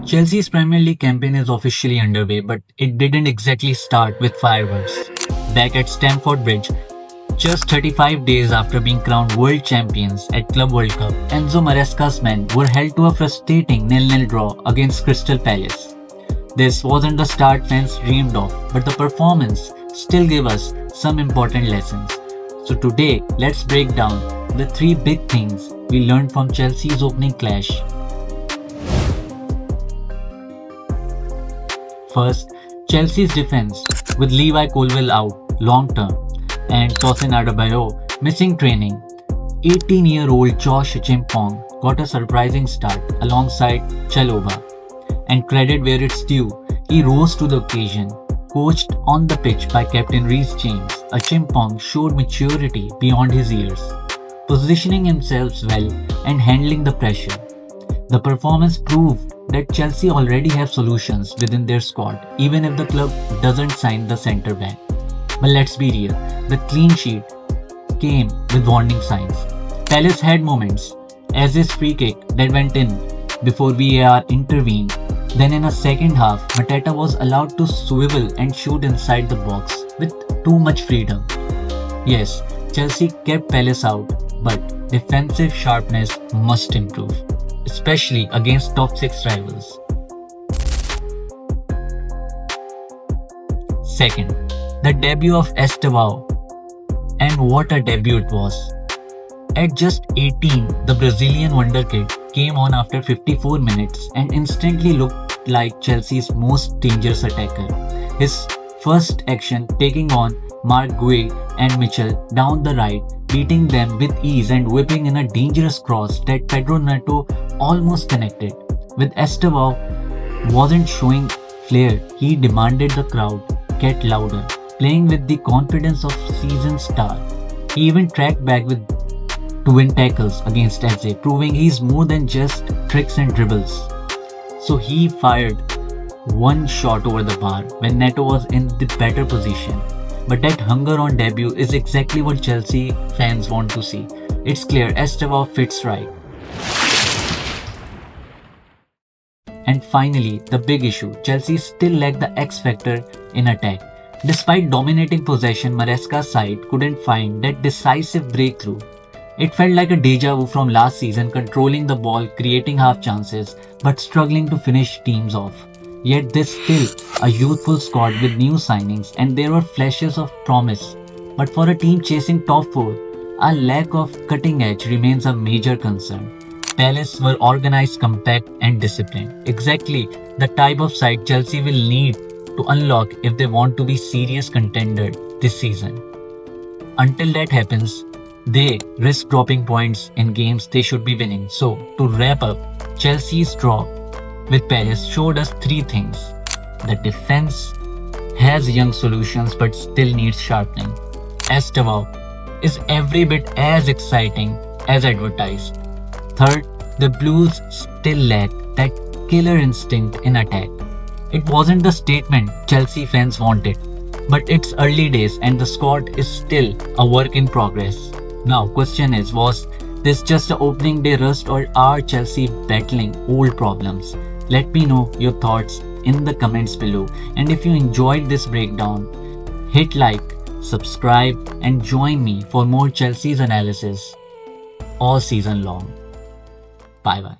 Chelsea's Premier League campaign is officially underway, but it didn't exactly start with fireworks. Back at Stamford Bridge, just 35 days after being crowned world champions at Club World Cup, Enzo Maresca's men were held to a frustrating 0-0 draw against Crystal Palace. This wasn't the start fans dreamed of, but the performance still gave us some important lessons. So today, let's break down the three big things we learned from Chelsea's opening clash. First, Chelsea's defense, with Levi Colwill out long term and Tosin Adebayo missing training. 18-year-old Josh Chimpong got a surprising start alongside Chalobah. And credit where it's due, he rose to the occasion. Coached on the pitch by captain Reece James, Chimpong showed maturity beyond his years, positioning himself well and handling the pressure. The performance proved that Chelsea already have solutions within their squad, even if the club doesn't sign the centre back. But let's be real, the clean sheet came with warning signs. Palace had moments, as his free kick that went in before VAR intervened. Then in a second half, Mateta was allowed to swivel and shoot inside the box with too much freedom. Yes, Chelsea kept Palace out, but defensive sharpness must improve, especially against top 6 rivals. Second, the debut of Estevao. And what a debut it was. At just 18, the Brazilian wonderkid came on after 54 minutes and instantly looked like Chelsea's most dangerous attacker. His first action taking on Marc Guéhi and Mitchell down the right, beating them with ease and whipping in a dangerous cross that Pedro Neto almost connected. With Estevao wasn't showing flair, he demanded the crowd get louder, playing with the confidence of seasoned star. He even tracked back to win tackles against Eze, proving he's more than just tricks and dribbles. So he fired one shot over the bar when Neto was in the better position. But that hunger on debut is exactly what Chelsea fans want to see. It's clear Estevao fits right. And finally, the big issue, Chelsea still lacked the X factor in attack. Despite dominating possession, Maresca's side couldn't find that decisive breakthrough. It felt like a deja vu from last season, controlling the ball, creating half chances, but struggling to finish teams off. Yet there's still a youthful squad with new signings and there were flashes of promise. But for a team chasing top 4, a lack of cutting edge remains a major concern. Palace were organized, compact and disciplined. Exactly the type of side Chelsea will need to unlock if they want to be serious contender this season. Until that happens, they risk dropping points in games they should be winning. So, to wrap up, Chelsea's draw with Palace showed us 3 things. The defense has young solutions but still needs sharpening. Estevao is every bit as exciting as advertised. Third, the Blues still lack that killer instinct in attack. It wasn't the statement Chelsea fans wanted, but it's early days and the squad is still a work in progress. Now, question is, was this just an opening day rust or are Chelsea battling old problems? Let me know your thoughts in the comments below. And if you enjoyed this breakdown, hit like, subscribe and join me for more Chelsea's analysis all season long. Bye bye.